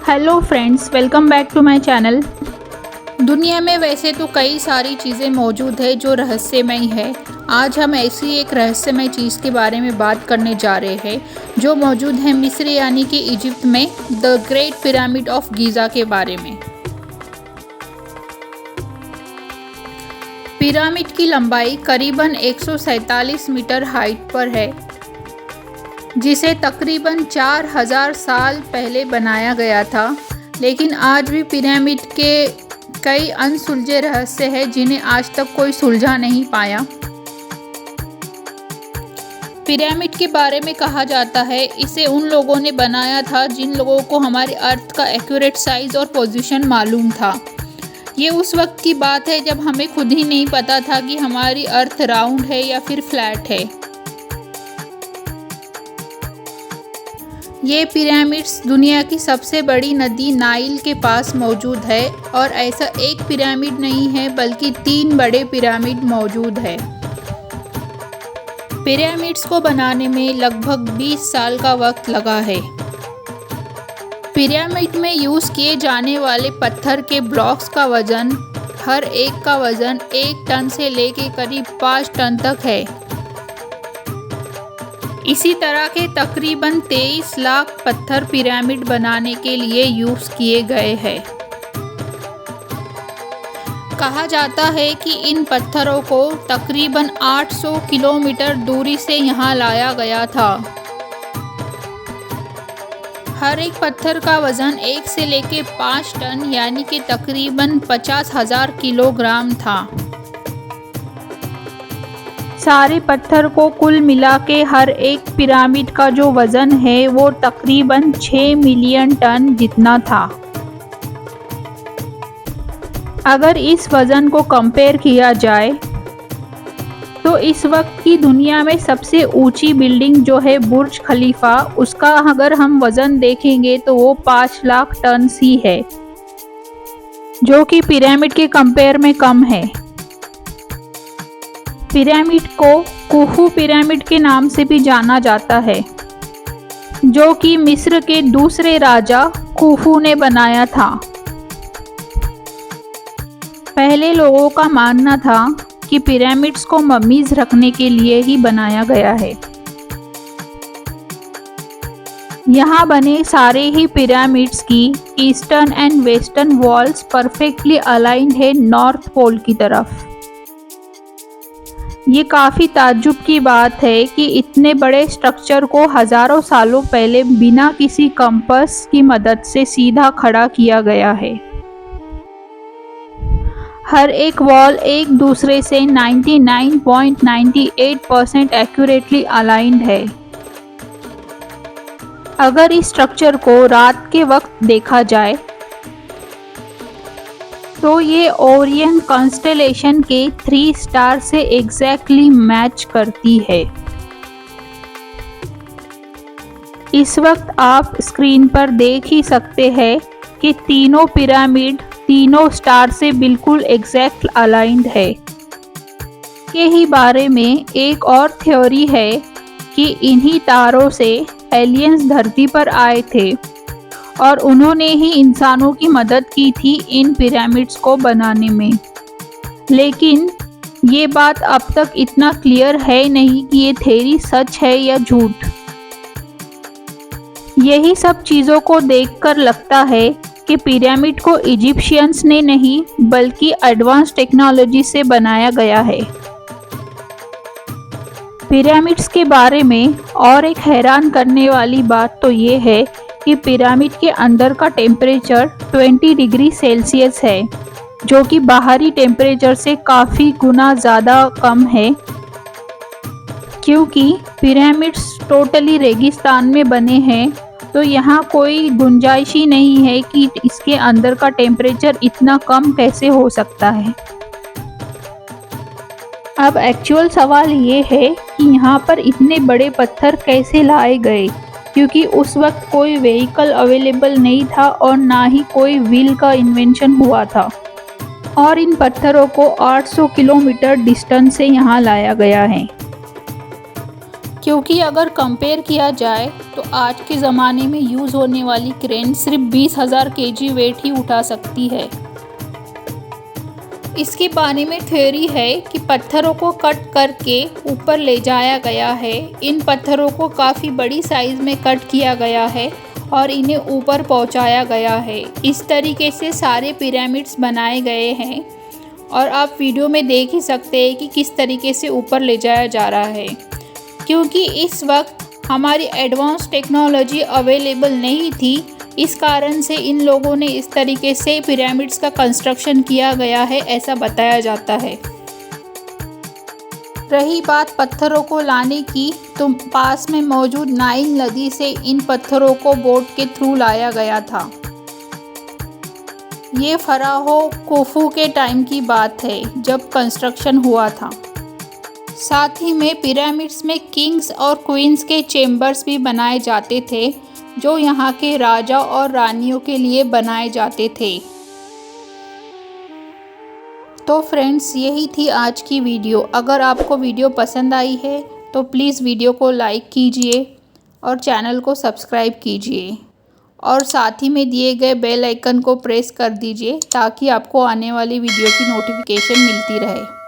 Hello friends, welcome back to my channel. दुनिया में वैसे तो कई सारी चीज़ें मौजूद है जो रहस्यमयी है। आज हम ऐसी एक रहस्यमय चीज़ के बारे में बात करने जा रहे हैं जो मौजूद है मिस्र यानी कि इजिप्ट में, the great pyramid of Giza के बारे में। पिरामिड की लंबाई करीबन 147 मीटर हाइट पर है, जिसे तकरीबन 4000 साल पहले बनाया गया था। लेकिन आज भी पिरामिड के कई अनसुलझे रहस्य हैं जिन्हें आज तक कोई सुलझा नहीं पाया। पिरामिड के बारे में कहा जाता है इसे उन लोगों ने बनाया था जिन लोगों को हमारे अर्थ का एक्यूरेट साइज और पोजीशन मालूम था। ये उस वक्त की बात है जब हमें खुद ही नहीं पता था कि हमारी अर्थ राउंड है या फिर फ्लैट है। ये पिरामिड्स दुनिया की सबसे बड़ी नदी नाइल के पास मौजूद है और ऐसा एक पिरामिड नहीं है बल्कि 3 बड़े पिरामिड मौजूद है। पिरामिड्स को बनाने में लगभग 20 साल का वक्त लगा है। पिरामिड में यूज़ किए जाने वाले पत्थर के ब्लॉक्स का वजन, हर एक का वजन 1 टन से लेके करीब 5 टन तक है। इसी तरह के तकरीबन 23 लाख पत्थर पिरामिड बनाने के लिए यूज़ किए गए हैं। कहा जाता है कि इन पत्थरों को तकरीबन 800 किलोमीटर दूरी से यहाँ लाया गया था। हर एक पत्थर का वज़न 1 से लेके 5 टन यानी कि तकरीबन 50,000 किलोग्राम था। सारे पत्थर को कुल मिला के हर एक पिरामिड का जो वज़न है वो तकरीबन 6 मिलियन टन जितना था। अगर इस वज़न को कंपेयर किया जाए तो इस वक्त की दुनिया में सबसे ऊंची बिल्डिंग जो है बुर्ज खलीफा, उसका अगर हम वज़न देखेंगे तो वो 5 लाख टन ही है, जो कि पिरामिड के कंपेयर में कम है। पिरामिड को कुफू पिरामिड के नाम से भी जाना जाता है, जो कि मिस्र के दूसरे राजा कुफू ने बनाया था। पहले लोगों का मानना था कि पिरामिड्स को मम्मीज रखने के लिए ही बनाया गया है। यहाँ बने सारे ही पिरामिड्स की eastern and western walls perfectly aligned है नॉर्थ पोल की तरफ। ये काफ़ी ताज्जुब की बात है कि इतने बड़े स्ट्रक्चर को हज़ारों सालों पहले बिना किसी कंपास की मदद से सीधा खड़ा किया गया है। हर एक वॉल एक दूसरे से 99.98% एक्यूरेटली अलाइंड है। अगर इस स्ट्रक्चर को रात के वक्त देखा जाए तो ये ओरियन कॉन्स्टेलेशन के 3 स्टार से एग्जैक्टली मैच करती है। इस वक्त आप स्क्रीन पर देख ही सकते हैं कि तीनों पिरामिड तीनों स्टार से बिल्कुल एग्जैक्ट अलाइंड है। के ही बारे में एक और थ्योरी है कि इन्हीं तारों से एलियंस धरती पर आए थे और उन्होंने ही इंसानों की मदद की थी इन पिरामिड्स को बनाने में। लेकिन ये बात अब तक इतना क्लियर है नहीं कि ये थ्योरी सच है या झूठ। यही सब चीज़ों को देखकर लगता है कि पिरामिड को इजिप्शियंस ने नहीं बल्कि एडवांस टेक्नोलॉजी से बनाया गया है। पिरामिड्स के बारे में और एक हैरान करने वाली बात तो ये है कि पिरामिड के अंदर का टेम्परेचर 20 डिग्री सेल्सियस है, जो कि बाहरी टेम्परेचर से काफ़ी गुना ज़्यादा कम है, क्योंकि पिरामिड्स टोटली रेगिस्तान में बने हैं। तो यहाँ कोई गुंजाइश ही नहीं है कि इसके अंदर का टेम्परेचर इतना कम कैसे हो सकता है। अब एक्चुअल सवाल ये है कि यहाँ पर इतने बड़े पत्थर कैसे लाए गए, क्योंकि उस वक्त कोई व्हीकल अवेलेबल नहीं था और ना ही कोई व्हील का इन्वेंशन हुआ था। और इन पत्थरों को 800 किलोमीटर डिस्टेंस से यहाँ लाया गया है। क्योंकि अगर कंपेयर किया जाए तो आज के ज़माने में यूज़ होने वाली क्रेन सिर्फ 20,000 केजी वेट ही उठा सकती है। इसके बारे में थ्योरी है कि पत्थरों को कट करके ऊपर ले जाया गया है। इन पत्थरों को काफ़ी बड़ी साइज़ में कट किया गया है और इन्हें ऊपर पहुंचाया गया है। इस तरीके से सारे पिरामिड्स बनाए गए हैं और आप वीडियो में देख ही सकते हैं कि किस तरीके से ऊपर ले जाया जा रहा है। क्योंकि इस वक्त हमारी एडवांस टेक्नोलॉजी अवेलेबल नहीं थी, इस कारण से इन लोगों ने इस तरीके से पिरामिड्स का कंस्ट्रक्शन किया गया है, ऐसा बताया जाता है। रही बात पत्थरों को लाने की, तो पास में मौजूद नाइल नदी से इन पत्थरों को बोट के थ्रू लाया गया था। ये फराहो खुफू के टाइम की बात है जब कंस्ट्रक्शन हुआ था। साथ ही में पिरामिड्स में किंग्स और क्वींस के चेम्बर्स भी बनाए जाते थे, जो यहाँ के राजा और रानियों के लिए बनाए जाते थे। तो फ्रेंड्स, यही थी आज की वीडियो। अगर आपको वीडियो पसंद आई है तो प्लीज़ वीडियो को लाइक कीजिए और चैनल को सब्सक्राइब कीजिए और साथ ही में दिए गए बेल आइकन को प्रेस कर दीजिए ताकि आपको आने वाली वीडियो की नोटिफिकेशन मिलती रहे।